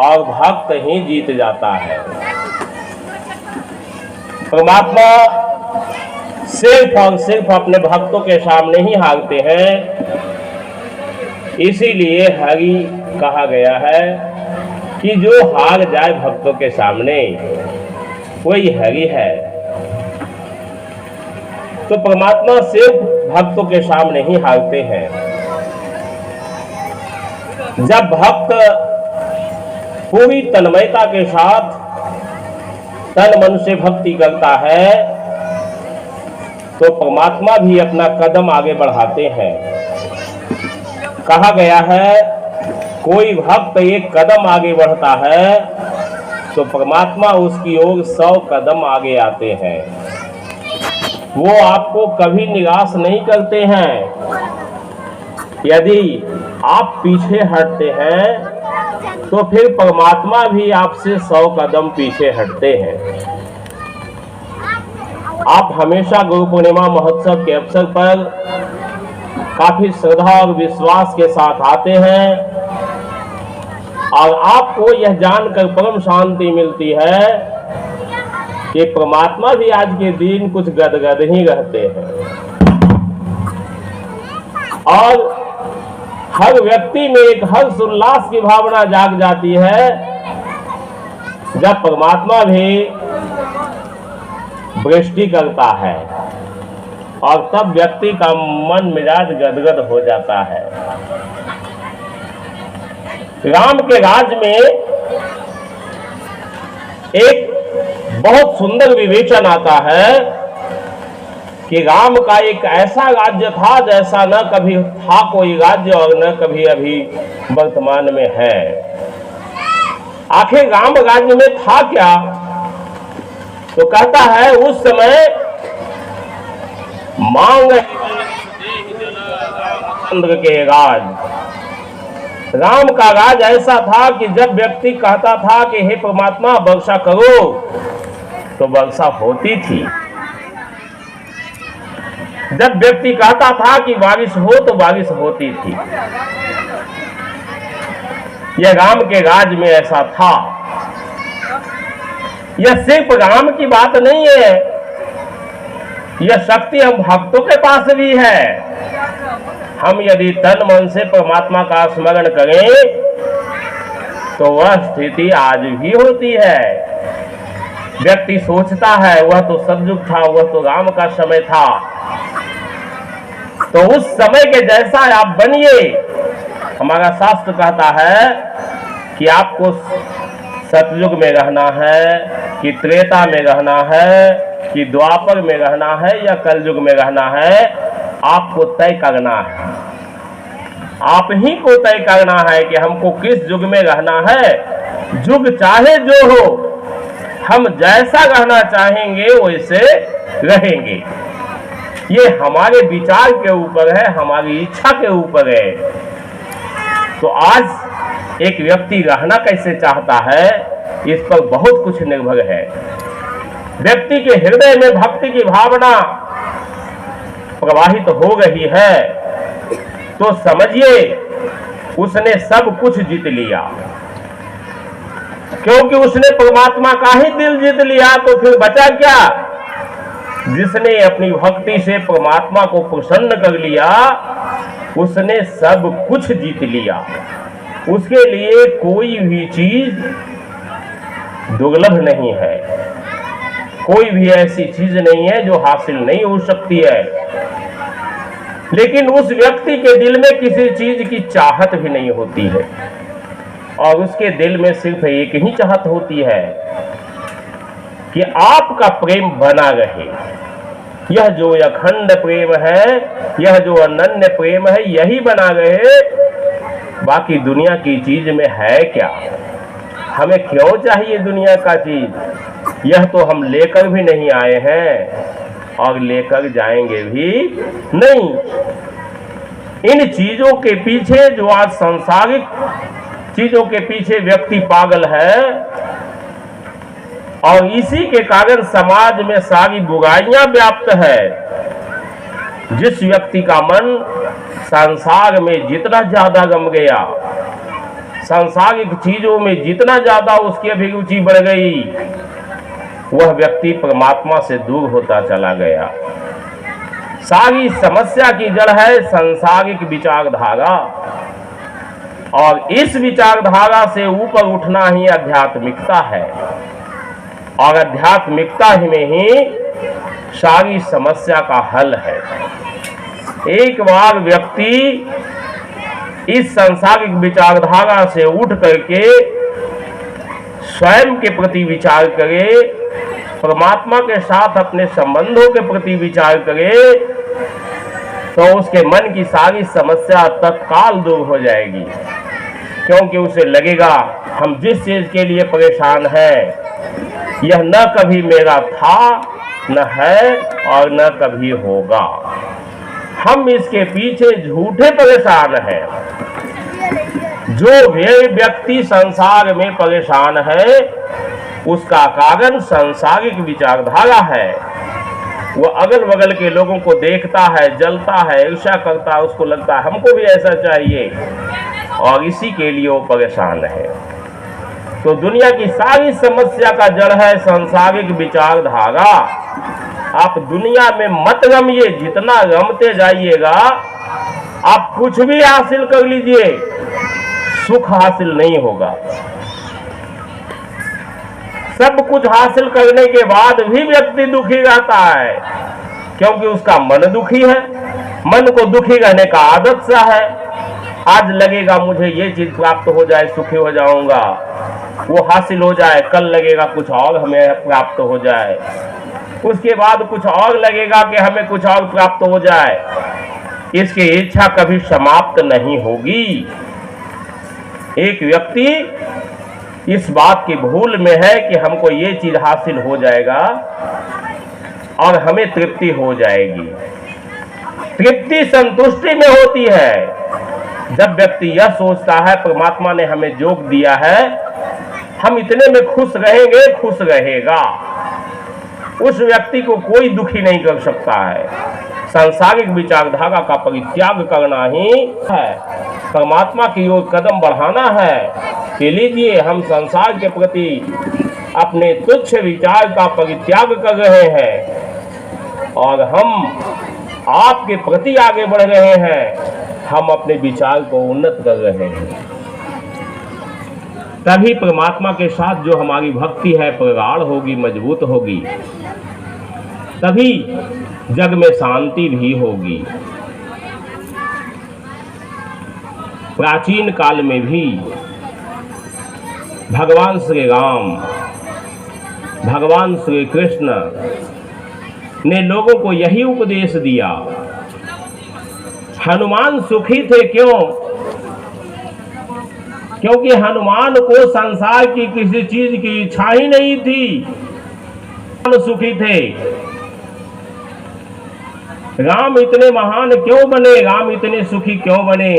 और भक्त ही जीत जाता है। परमात्मा सिर्फ और सिर्फ अपने भक्तों के सामने ही हारते हैं, इसीलिए हरि कहा गया है कि जो हार जाए भक्तों के सामने वही हरि है। तो परमात्मा सिर्फ भक्तों के सामने ही हारते हैं। जब भक्त पूरी तन्मयता के साथ तन मन से भक्ति करता है तो परमात्मा भी अपना कदम आगे बढ़ाते हैं। कहा गया है कोई भक्त एक कदम आगे बढ़ता है तो परमात्मा उसकी ओर 100 कदम आगे आते हैं। वो आपको कभी निराश नहीं करते हैं। यदि आप पीछे हटते हैं तो फिर परमात्मा भी आपसे 100 कदम पीछे हटते हैं। आप हमेशा गुरु पूर्णिमा महोत्सव के अवसर पर काफी श्रद्धा और विश्वास के साथ आते हैं और आपको यह जानकर परम शांति मिलती है कि परमात्मा भी आज के दिन कुछ गदगद ही रहते हैं। और हर व्यक्ति में एक हर्ष उल्लास की भावना जाग जाती है जब परमात्मा भी वृष्टि करता है और तब व्यक्ति का मन मिजाज गदगद हो जाता है। राम के राज्य में एक बहुत सुंदर विवेचन आता है कि राम का एक ऐसा राज्य था जैसा न कभी था कोई राज्य और न कभी अभी वर्तमान में है। आखिर राम राज्य में था क्या? तो कहता है उस समय मांग चंद्र के राज। राम का राज ऐसा था कि जब व्यक्ति कहता था कि हे परमात्मा वर्षा करो तो वर्षा होती थी। जब व्यक्ति कहता था कि बारिश हो तो बारिश होती थी। यह राम के राज में ऐसा था। यह सिर्फ राम की बात नहीं है, यह शक्ति हम भक्तों के पास भी है। हम यदि तन मन से परमात्मा का स्मरण करें तो वह स्थिति आज भी होती है। व्यक्ति सोचता है वह तो सतयुग था, वह तो राम का समय था, तो उस समय के जैसा आप बनिए। हमारा शास्त्र कहता है कि आपको सतयुग में रहना है कि त्रेता में रहना है कि द्वापर में रहना है या कलयुग में रहना है, आपको तय करना है। आप ही को तय करना है कि हमको किस युग में रहना है। युग चाहे जो हो, हम जैसा रहना चाहेंगे वैसे रहेंगे। ये हमारे विचार के ऊपर है, हमारी इच्छा के ऊपर है। तो आज एक व्यक्ति रहना कैसे चाहता है इस पर बहुत कुछ निर्भर है। व्यक्ति के हृदय में भक्ति की भावना प्रवाहित हो रही है तो समझिए उसने सब कुछ जीत लिया, क्योंकि उसने परमात्मा का ही दिल जीत लिया। तो फिर बचा क्या? जिसने अपनी भक्ति से परमात्मा को प्रसन्न कर लिया उसने सब कुछ जीत लिया। उसके लिए कोई भी चीज दुर्लभ नहीं है, कोई भी ऐसी चीज नहीं है जो हासिल नहीं हो सकती है। लेकिन उस व्यक्ति के दिल में किसी चीज की चाहत भी नहीं होती है और उसके दिल में सिर्फ एक ही चाहत होती है कि आपका प्रेम बना रहे। यह जो अखंड प्रेम है, यह जो अनन्य प्रेम है, यही बना रहे। बाकी दुनिया की चीज में है क्या? हमें क्यों चाहिए दुनिया का चीज? यह तो हम लेकर भी नहीं आए हैं और लेकर जाएंगे भी नहीं। इन चीजों के पीछे, जो आज सांसारिक चीजों के पीछे व्यक्ति पागल है और इसी के कारण समाज में सारी बुराइयां व्याप्त है। जिस व्यक्ति का मन संसार में जितना ज्यादा गम गया, सांसारिक चीजों में जितना ज्यादा उसकी अभिरुचि बढ़ गई, वह व्यक्ति परमात्मा से दूर होता चला गया। सारी समस्या की जड़ है सांसारिक विचारधारा, और इस विचारधारा से ऊपर उठना ही आध्यात्मिकता है, और आध्यात्मिकता ही में ही सारी समस्या का हल है। एक बार व्यक्ति इस सांसारिक विचारधारा से उठ करके स्वयं के प्रति विचार करे, परमात्मा के साथ अपने संबंधों के प्रति विचार करे, तो उसके मन की सारी समस्या तत्काल दूर हो जाएगी। क्योंकि उसे लगेगा हम जिस चीज के लिए परेशान हैं यह न कभी मेरा था, न है और न कभी होगा। हम इसके पीछे झूठे परेशान हैं। जो भी व्यक्ति संसार में परेशान है उसका कारण सांसारिक विचारधारा है। वो अगल बगल के लोगों को देखता है, जलता है, ईर्ष्या करता है, उसको लगता है हमको भी ऐसा चाहिए, और इसी के लिए वो परेशान है। तो दुनिया की सारी समस्या का जड़ है सांसारिक विचारधारा। आप दुनिया में मत रमिए, जितना रमते जाइएगा आप कुछ भी हासिल कर लीजिए, सुख हासिल नहीं होगा। सब कुछ हासिल करने के बाद भी व्यक्ति दुखी रहता है, क्योंकि उसका मन दुखी है। मन को दुखी रहने का आदत सा है। आज लगेगा मुझे ये चीज प्राप्त हो जाए, सुखी हो जाऊंगा, वो हासिल हो जाए, कल लगेगा कुछ और हमें प्राप्त हो जाए, उसके बाद कुछ और लगेगा कि हमें कुछ और प्राप्त हो जाए। इसकी इच्छा कभी समाप्त नहीं होगी। एक व्यक्ति इस बात की भूल में है कि हमको ये चीज हासिल हो जाएगा और हमें तृप्ति हो जाएगी। तृप्ति संतुष्टि में होती है। जब व्यक्ति यह सोचता है परमात्मा ने हमें जोग दिया है, हम इतने में खुश रहेंगे, खुश रहेगा, उस व्यक्ति को कोई दुखी नहीं कर सकता है। सांसारिक विचारधारा का परित्याग करना ही है, परमात्मा की ओर कदम बढ़ाना है कि लीजिए हम संसार के प्रति अपने तुच्छ विचार का परित्याग कर रहे हैं और हम आपके प्रति आगे बढ़ रहे हैं, हम अपने विचार को उन्नत कर रहे हैं। तभी परमात्मा के साथ जो हमारी भक्ति है प्रगाढ़ होगी, मजबूत होगी, तभी जग में शांति भी होगी। प्राचीन काल में भी भगवान श्री राम, भगवान श्री कृष्ण ने लोगों को यही उपदेश दिया। हनुमान सुखी थे, क्यों? क्योंकि हनुमान को संसार की किसी चीज की इच्छा ही नहीं थी। सुखी थे। राम इतने महान क्यों बने, राम इतने सुखी क्यों बने?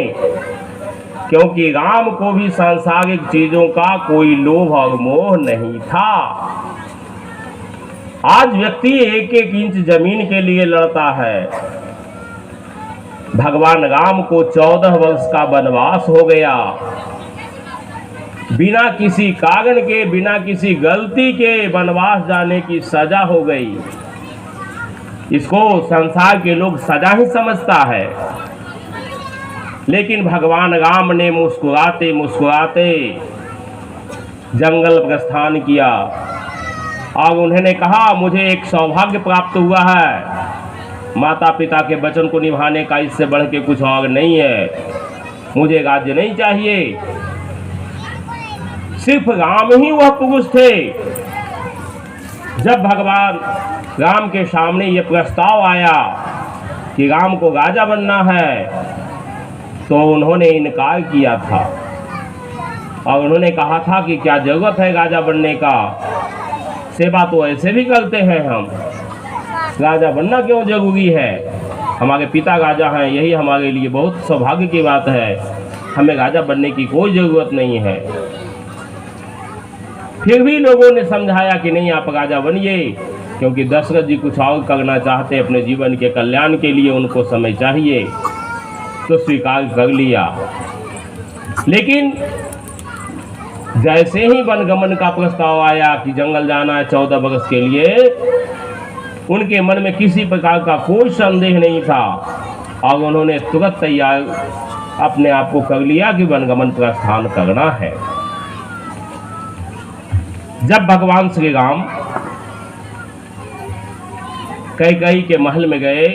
क्योंकि राम को भी सांसारिक चीजों का कोई लोभ और मोह नहीं था। आज व्यक्ति एक एक इंच जमीन के लिए लड़ता है। भगवान राम को 14 वर्ष का वनवास हो गया, बिना किसी कारण के, बिना किसी गलती के वनवास जाने की सजा हो गई। इसको संसार के लोग सजा ही समझता है, लेकिन भगवान राम ने मुस्कुराते मुस्कुराते जंगल प्रस्थान किया और उन्होंने कहा मुझे एक सौभाग्य प्राप्त हुआ है, माता पिता के वचन को निभाने का, इससे बढ़ के कुछ और नहीं है। मुझे राज्य नहीं चाहिए। सिर्फ राम ही वह पुरुष थे। जब भगवान राम के सामने ये प्रस्ताव आया कि राम को राजा बनना है, तो उन्होंने इनकार किया था और उन्होंने कहा था कि क्या जरूरत है राजा बनने का, सेवा तो ऐसे भी करते हैं हम, राजा बनना क्यों जरूरी है? हमारे पिता राजा हैं, यही हमारे लिए बहुत सौभाग्य की बात है, हमें राजा बनने की कोई जरूरत नहीं है। फिर भी लोगों ने समझाया कि नहीं, आप राजा बनिए, क्योंकि दशरथ जी कुछ और करना चाहते अपने जीवन के कल्याण के लिए, उनको समय चाहिए। तो स्वीकार कर लिया। लेकिन जैसे ही वनगमन का प्रस्ताव आया कि जंगल जाना है 14 वर्ष के लिए, उनके मन में किसी प्रकार का कोई संदेह नहीं था और उन्होंने तुरंत तैयार अपने आप को कर लिया कि वनगमन प्रस्थान करना है। जब भगवान श्री राम कैकेयी के महल में गए,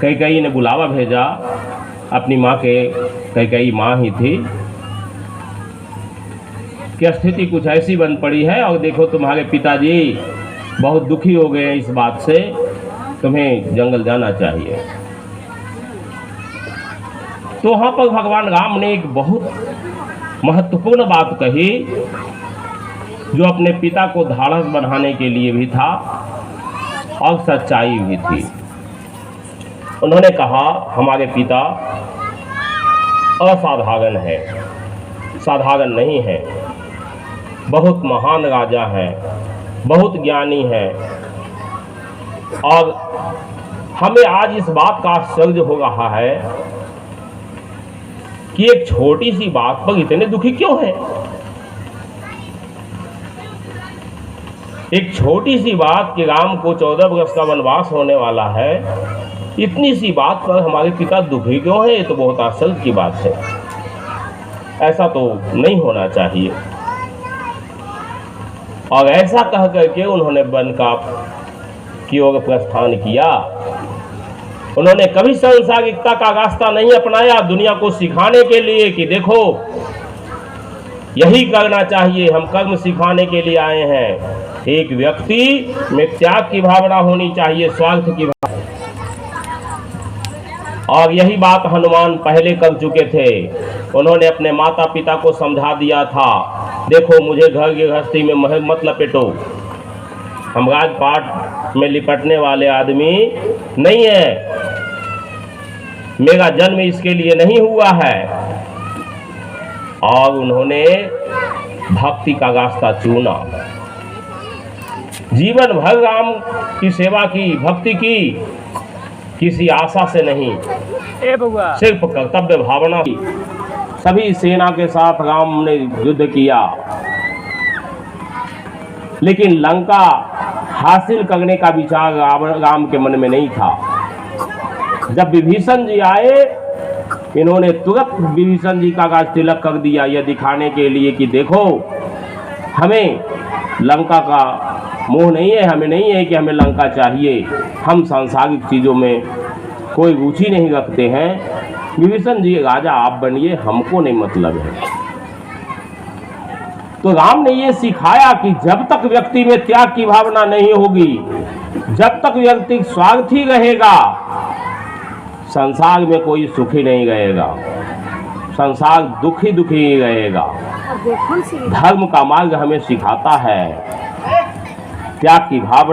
कैकेयी ने बुलावा भेजा, अपनी माँ के, कैकेयी माँ ही थी, कि स्थिति कुछ ऐसी बन पड़ी है और देखो तुम्हारे पिताजी बहुत दुखी हो गए हैं इस बात से, तुम्हें जंगल जाना चाहिए। तो वहाँ पर भगवान राम ने एक बहुत महत्वपूर्ण बात कही, जो अपने पिता को ढाढ़स बढ़ाने के लिए भी था और सच्चाई भी थी। उन्होंने कहा, हमारे पिता असाधारण है, साधारण नहीं है, बहुत महान राजा हैं, बहुत ज्ञानी हैं, और हमें आज इस बात का आश्चर्य हो रहा है कि एक छोटी सी बात पर इतने दुखी क्यों हैं। एक छोटी सी बात कि राम को 14 वर्ष का वनवास होने वाला है, इतनी सी बात पर हमारे पिता दुखी क्यों हैं, ये तो बहुत आश्चर्य की बात है। ऐसा तो नहीं होना चाहिए। और ऐसा कह करके उन्होंने वन की ओर प्रस्थान किया। उन्होंने कभी सांसारिकता का रास्ता नहीं अपनाया, दुनिया को सिखाने के लिए कि देखो यही करना चाहिए, हम कर्म सिखाने के लिए आए हैं। एक व्यक्ति में त्याग की भावना होनी चाहिए, स्वार्थ की भावना। और यही बात हनुमान पहले कर चुके थे। उन्होंने अपने माता पिता को समझा दिया था, देखो मुझे घर गृहस्थी में मत लपेटो, हम राजपाट में लिपटने वाले आदमी नहीं है, मेरा जन्म इसके लिए नहीं हुआ है। और उन्होंने भक्ति का रास्ता चुना, जीवन भर राम की सेवा की, भक्ति की, किसी आशा से नहीं, सिर्फ कर्तव्य भावना की। सभी सेना के साथ राम ने युद्ध किया, लेकिन लंका हासिल करने का विचार राम के मन में नहीं था। जब विभीषण जी आए, इन्होंने तुरंत विभीषण जी का गाज तिलक कर दिया, यह दिखाने के लिए कि देखो हमें लंका का मोह नहीं है, हमें नहीं है कि हमें लंका चाहिए, हम सांसारिक चीज़ों में कोई रुचि नहीं रखते हैं। विभीषण जी राजा आप बनिए, हमको नहीं मतलब है। तो राम ने ये सिखाया कि जब तक व्यक्ति में त्याग की भावना नहीं होगी, जब तक व्यक्ति स्वार्थी रहेगा, संसार में कोई सुखी नहीं रहेगा, संसार दुखी दुखी ही रहेगा। धर्म का मार्ग हमें सिखाता है त्याग की भावना।